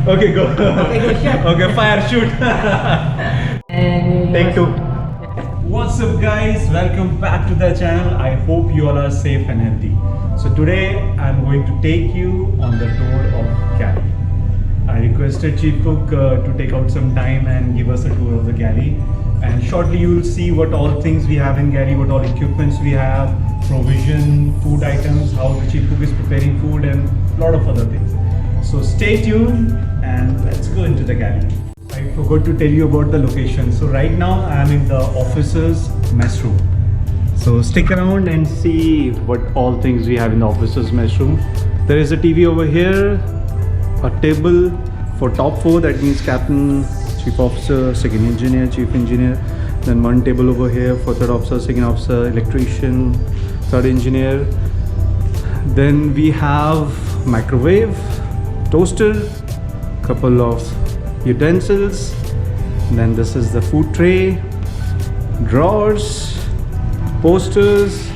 Okay, go. Okay, go, shoot. Okay, fire, shoot. And Take two. What's up, guys? Welcome back to the channel. I hope you all are safe and healthy. So today I'm going to take you on the tour of galley. I requested Chief Cook to take out some time and give us a tour of the galley. And shortly you will see what all things we have in galley, what all equipments we have, provision, food items, how the Chief Cook is preparing food, and a lot of other things. So stay tuned and let's go into the galley. I forgot to tell you about the location. So right now I am in the officers' mess room. So stick around and see what all things we have in the officers' mess room. There is a TV over here, a table for top four, that means captain, chief officer, second engineer, chief engineer. Then one table over here for third officer, second officer, electrician, third engineer. Then we have microwave, toaster, couple of utensils. Then this is the food tray, drawers, posters,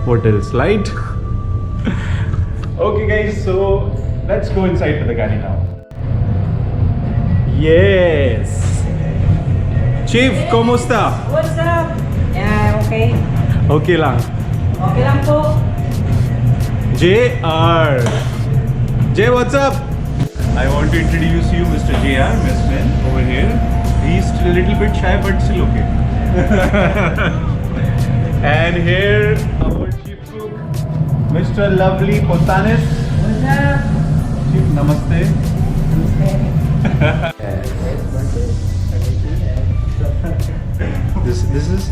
what else, light. Okay guys, so let's go inside to the galley now. Yes, Chief, ¿cómo está? what's up? Yeah, okay. Okay lang. Okay lang po. JR. Jay, what's up? I want to introduce you Mr. JR, Messman, over here. He's still a little bit shy, but still okay. And here, our Chief Cook, Mr. Lovely Pontanes. What's up? Chief, namaste. This is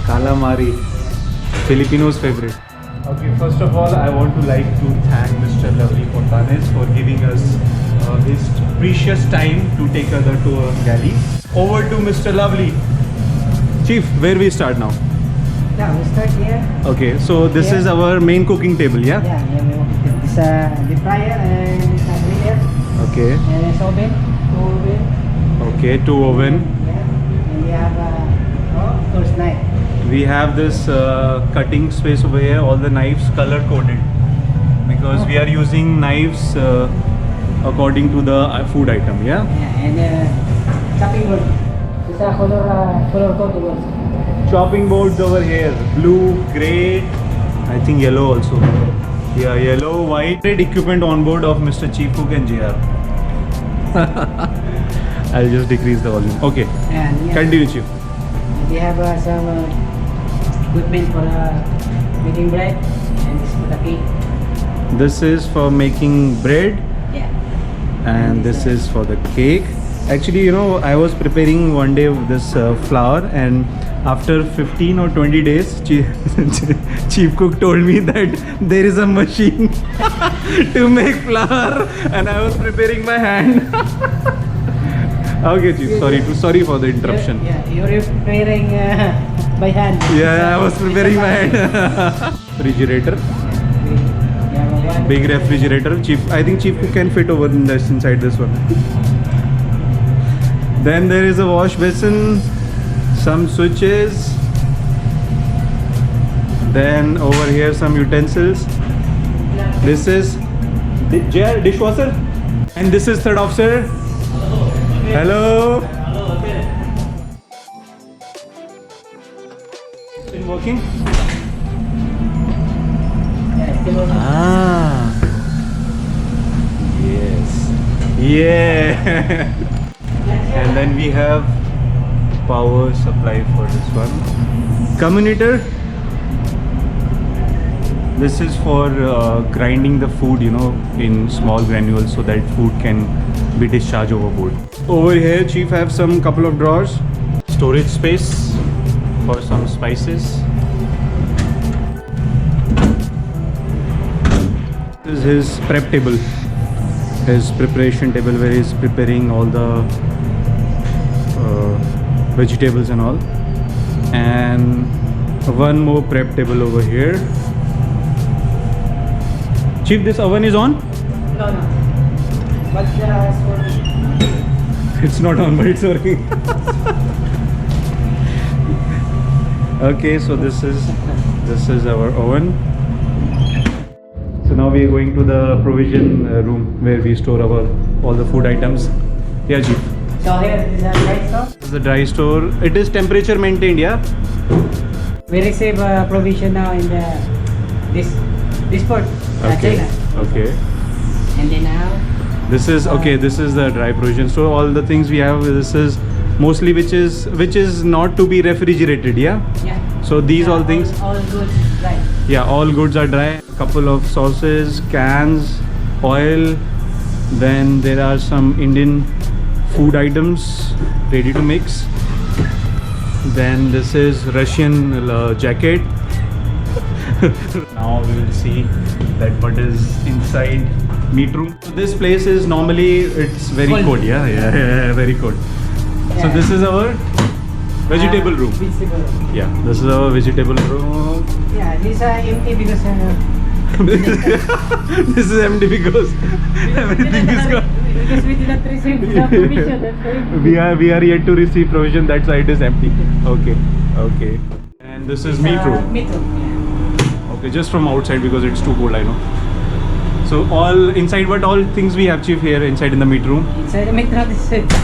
calamari, Filipinos' favorite. Okay, first of all, I want to like to thank Mr. Lovely Pontanes for giving us his precious time to take us to a galley. Over to Mr. Lovely. Chief, where we start now? Yeah, we start here. Okay, so this is our main cooking table, yeah? Yeah, this is the fryer and this is griller. Okay, And this oven, two oven. okay, two oven. Yeah. And we have toast knife. We have this cutting space over here, all the knives color coded because we are using knives according to the food item, yeah? Yeah, and chopping board. This is a color code board. Chopping boards over here, blue, grey, I think yellow also. Yeah, yellow, white. Great equipment on board of Mr. Chief Cook and JR. I'll just decrease the volume. Okay, And continue, Chief. we have some equipment for making bread, and this is for the cake. This is for making bread Yeah. and this is for the cake. Actually, you know, I was preparing one day this flour, and after 15 or 20 days, Chief Cook told me that there is a machine to make flour, and I was preparing my hand. Okay, Chief, sorry for the interruption. Yeah, you're preparing by hand. Yeah, I was preparing my hand. Refrigerator, Yeah, big refrigerator. I think Chief Cook can fit over in this, inside this one. Then there is a wash basin, some switches. Then over here some utensils. This is JR dishwasher, and this is third officer. Hello. Been working? Yeah, still working. Ah. Yes. Yeah. And then we have power supply for this one. Commutator. This is for grinding the food, you know, in small granules so that food can be discharged overboard. Over here, Chief have some couple of drawers, storage space for some spices. This is his prep table, his preparation table where he's preparing all the vegetables and all. And one more prep table over here. Chief, this oven is on? No. But it's working. It's not on, but it's working. Okay, so this is our oven. So now now we are going to the provision room where we store our all the food items. Yeah, Chief. So here is a dry store. This is the dry store. It is temperature maintained, yeah? We receive provision now in the this port, Okay. China. Okay. And then now, This is okay. This is the dry provision. So all the things we have. This is mostly which is not to be refrigerated. Yeah. yeah. So these all things. All goods dry. Yeah, all goods are dry. Couple of sauces, cans, oil. Then there are some Indian food items ready to mix. Then this is Russian jacket. Now we will see that what is inside meat room. So this place is normally it's very Cold. cold. Yeah, very cold. So Yeah. this is our vegetable room. Vegetable room. Yeah, this is our vegetable room. Yeah, these are empty because This is empty because everything is gone. because we did not receive the provision. That's why. We are yet to receive provision. That side is empty. Okay, okay. And this is meat room. Meat room. Yeah. Okay, just from outside because it's too cold. I know. So all inside, what all things we have, Chief, here inside in the meat room? Inside the meat room is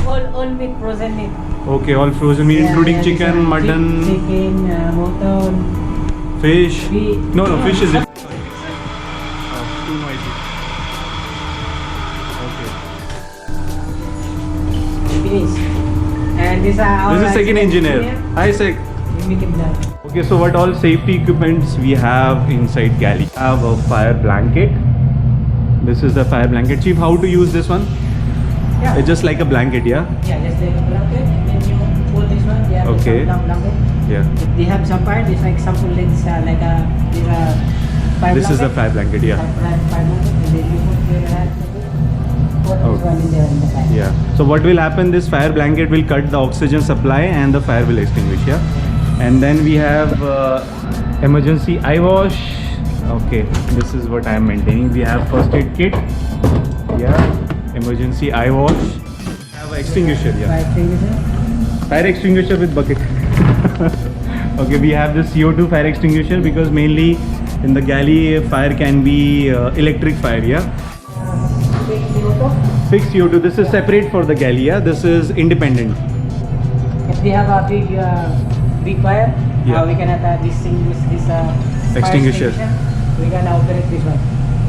all meat, frozen meat. Okay, all frozen meat, Yeah, including yeah, chicken, these are mutton, chicken, mutton, fish. fish. No, fish is Yeah. it. Too noisy. Okay. Finish. And these are our This is second engineer. Hi, Sek. We make it done. Okay, so what all safety equipments we have inside galley? We have a fire blanket. This is the fire blanket. Chief, how to use this one? Yeah. It's just like a blanket, yeah? Yeah, just like a blanket, and then you pull this one. Yeah, Okay. Blanket. Yeah. If they have some part, this like example, it's like a fire This is the blanket. fire blanket, yeah. Fire blanket, and then you put your hand. Put this Okay. one in the fire. Yeah. So what will happen? This fire blanket will cut the oxygen supply and the fire will extinguish, yeah? And then we have emergency eye wash. Okay, this is what I am maintaining. We have first aid kit. Yeah. Emergency eye wash. We have an extinguisher, yeah. Fire extinguisher. Fire extinguisher with bucket. Okay, we have the CO2 fire extinguisher because mainly in the galley fire can be electric fire, yeah. Big CO2. Fixed CO2. This is separate for the galley, yeah. This is independent. If they have a big fire, Yeah. we cannot distinguish this fire Extinguisher. We can operate this one.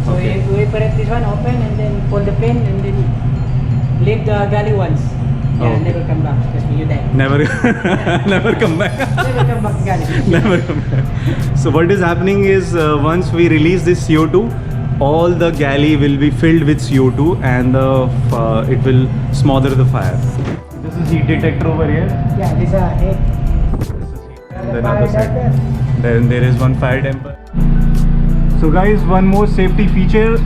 So Okay. we operate this one, open and then pull the pin and then leave the galley once. Yeah, Okay. never come back because you die. Never, never come back. Never come back to galley. Never come back. So what is happening is once we release this CO2, all the galley will be filled with CO2 and it will smother the fire. This is heat detector over here. Yeah, these are it. And then other side. Then there is one fire temper. So guys, one more safety feature.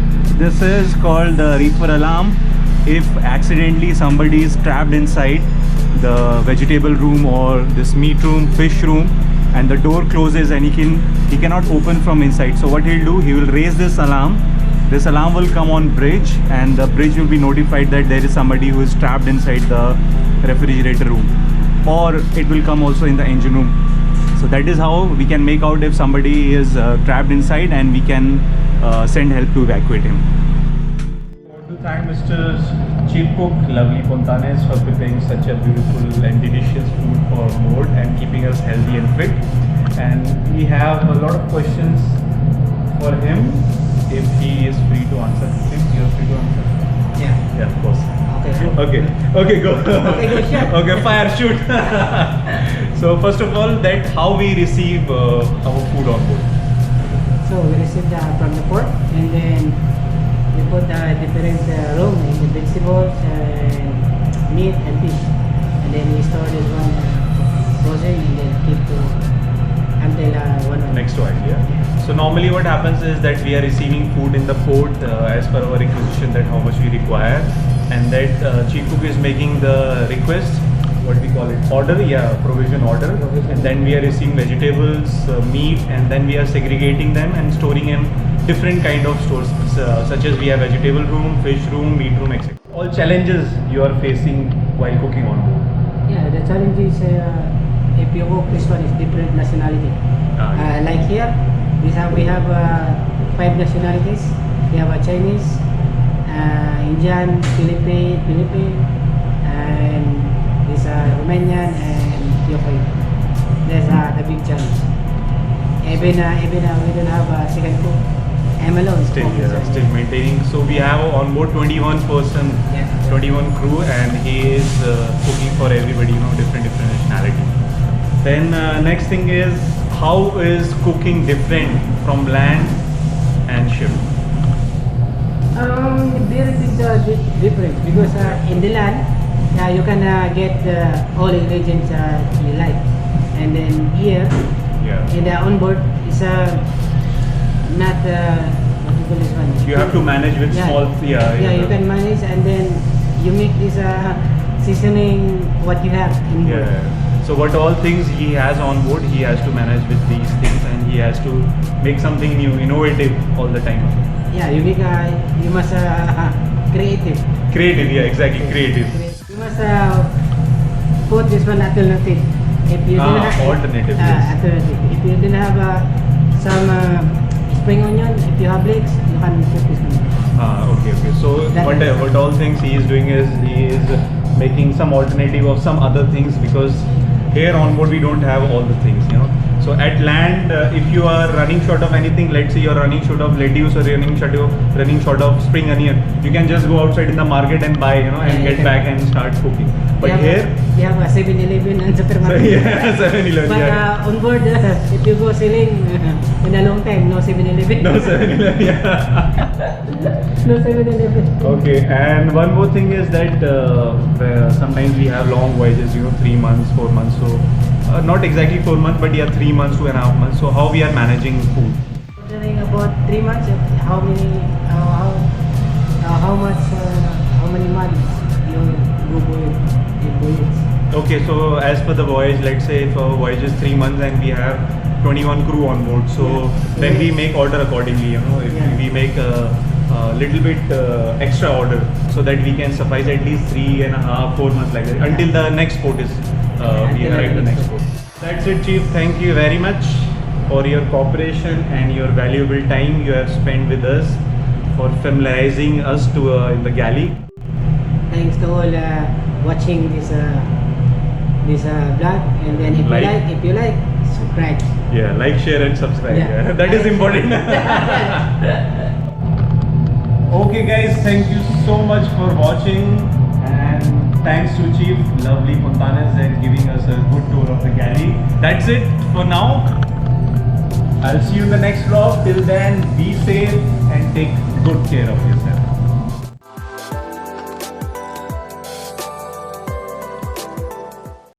This is called the reefer alarm. If accidentally somebody is trapped inside the vegetable room or this meat room, fish room, and the door closes and he cannot open from inside. So what he'll do, he will raise this alarm. This alarm will come on bridge and the bridge will be notified that there is somebody who is trapped inside the refrigerator room, or it will come also in the engine room. So that is how we can make out if somebody is trapped inside and we can send help to evacuate him. I want to thank Mr. Chief Cook, Lovely Pontanes, for preparing such a beautiful and delicious food for board and keeping us healthy and fit. And we have a lot of questions for him if he is free to answer. If you are free to answer. Yeah. Yeah, of course. Okay. Okay, go. Okay, go, shoot. Okay, fire, shoot. So first of all, that how we receive our food on board. So we receive from the port and then we put the different room in the vegetables, meat and fish. And then we store this one frozen and then keep to until 1 month. Next one, yeah. So normally what happens is that we are receiving food in the port as per our requisition that how much we require, and that Chief Cook is making the request, what we call it, order, yeah, provision order, and then we are receiving vegetables, meat, and then we are segregating them and storing in different kind of stores, such as we have vegetable room, fish room, meat room, etc. All challenges you are facing while cooking on board. Yeah, the challenge is if you cook this one is different nationality. Yeah. Like here, we have 5 nationalities. we have a Chinese, Indian, Philippine, and this Romanian and Yokoi. That's the big challenge. Even we don't have a second cook. I'm alone. Still maintaining. So we have on board 21 person, Yeah. 21 crew, and he is cooking for everybody, different nationality. Then next thing is, how is cooking different from land and ship? Very big difference because in the land you can get all ingredients you like, and then here Yeah. in the onboard is not what you call this one. You have to manage with Yeah. small. Yeah, you can manage, and then you make this seasoning what you have in board. Yeah. So what all things he has on board, he has to manage with these things, and he has to make something new, innovative all the time. Yeah, you make you must creative. Creative, yeah, exactly, creative. You must put this one alternative. If you don't have Alternative, yes. alternative. If you don't have some spring onion, if you have leeks, you can put this one. Okay. So That what, is- what all things he is doing is he is making some alternative of some other things, because here on board we don't have all the things. So at land, if you are running short of anything, let's say you are running short of lettuce or running short of spring onion, you can just go outside in the market and buy, and Yeah, you get can- back and start cooking. But here, we have a 7-Eleven and so supermarket. yeah, 7-Eleven, But yeah. on board, if you go selling in a long time, no 7-Eleven. No 7-Eleven, yeah. No 7-Eleven. Okay, and one more thing is that sometimes we have long voyages, 3 months, 4 months. So not exactly 4 months, but yeah, 3 months, 2.5 months. So how we are managing food? During about 3 months, how much, how many months you go voyage? Okay, so as per the voyage, let's say if our voyage is 3 months and we have 21 crew on board, so Yeah. then we make order accordingly. If Yeah. we make a little bit extra order, so that we can suffice at least 3.5, 4 months like that, until the next port is we Until arrive the the next next port. That's it, Chief. Thank you very much for your cooperation and your valuable time you have spent with us, for familiarizing us to in the galley. Thanks to all watching this vlog, and then if you like, subscribe. Yeah, like, share, and subscribe. Yeah. Yeah. That is important. Okay, guys, thank you so much for watching, and thanks to Chief Lovely Puntanes and giving us a good tour of the galley. That's it for now. I'll see you in the next vlog. Till then, be safe and take good care of yourself.